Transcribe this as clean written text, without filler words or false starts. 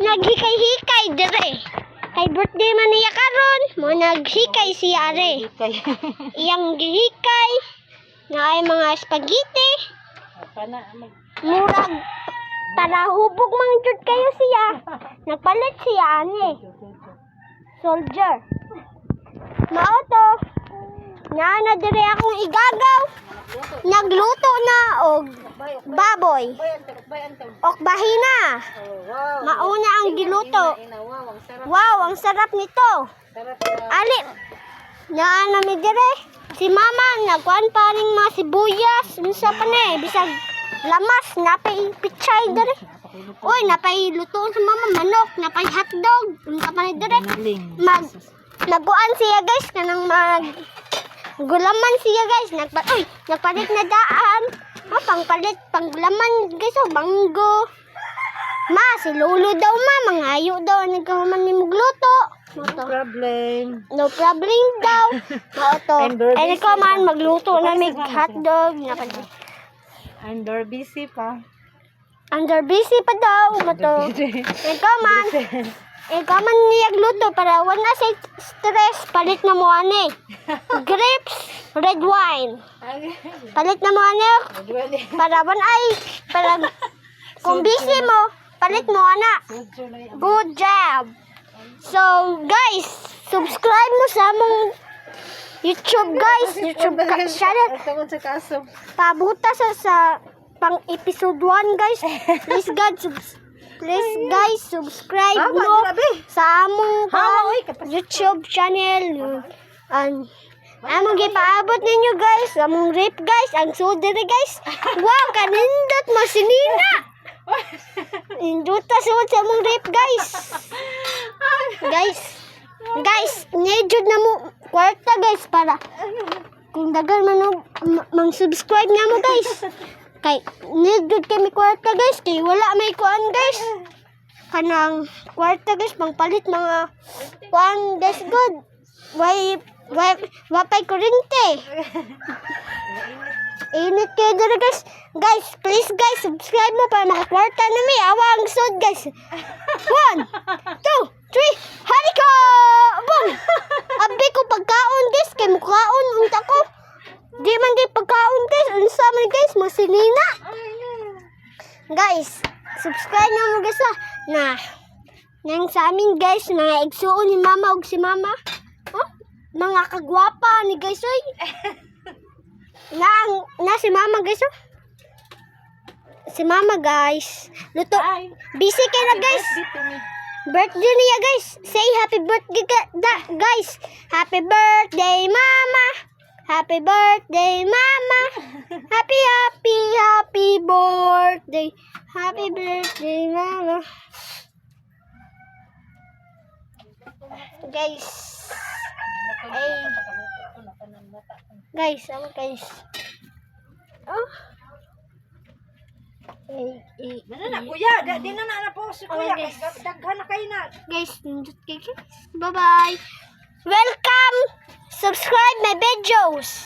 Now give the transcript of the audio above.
naghikay-hikay dire. Kay birthday man niya karon, mo naghikay siya are. Iyang gihikay na ay mga spaghetti. Murag para hubog man jud kayo siya. Nagpalit siya ani. Soldier. Mao to. Na dire akong igagaw. Nagluto na og baboy. Ok bahina. Mauna ang giluto. Wow, ang sarap nito. Ali. Na mi dire. Si mama nagkuan pa ring mga sibuyas, unsa pa ni bisag lamas napay pichay dire. Oy, napay luto sa mama manok, napay hotdog, unsa pa ni dire. Nagkuan siya guys kanang gulaman siya guys. Nagpalit na daan. Pangpalit, panggulaman guys, banggo. Ma, si Lolo daw ma, mangayo daw, nagkahuman ni magluto. No problem. No problem daw. Mauto. Ay, ikaw man, magluto na may hotdog. I'm very busy pa. Under busy pa daw. Mato. Ikaw man. Ikaw man niyag luto para wala sa stress. Palit na mo ane. Grapes, red wine. Palit na mo ane. Para wala ay. Para kung busy mo, palit mo ana. Good job. So guys, subscribe mo sa among YouTube guys. YouTube channel. Pabuta sa pang episode 1 guys. Please guys, subscribe mo sa among YouTube channel. And among gipaabot ninyo guys, among rip guys, ang sudere guys. Wow, kanindot mo sinina. Induta sud sa among rip guys. Guys, nejud na mo kwarta guys para kung dagan man mang-subscribe na mo guys. Kay nejud kami kwarta guys, kay wala may kuan guys. Kanang kwarta guys pangpalit mga kuan guys good. Wapay kurente. Init kayo dito guys. Guys, please guys, subscribe mo para makakwarta na may awang sod guys. 1, 2, 3, harika! Abang! Abi ko pagkaon guys, kay mukhaon unta ko. Di man di pagkaon guys, unsa man guys, masinina. Guys, subscribe na mo guys nang sa amin guys, mga igsuon ni mama ug si mama. Oh, mga kagwapa ni guys oy. Na si mama guys oh. Si mama guys. Luto. Busy kayo na guys. Birthday niya guys. Say happy birthday guys. Happy birthday mama. Happy birthday mama. Happy birthday. Happy birthday mama. Guys. Guys, ako guys. Oh. Kuya, di na po si kuya. Guys. Daghan na kayo na. Guys, nindot kayo guys. Bye-bye. Welcome. Subscribe my videos.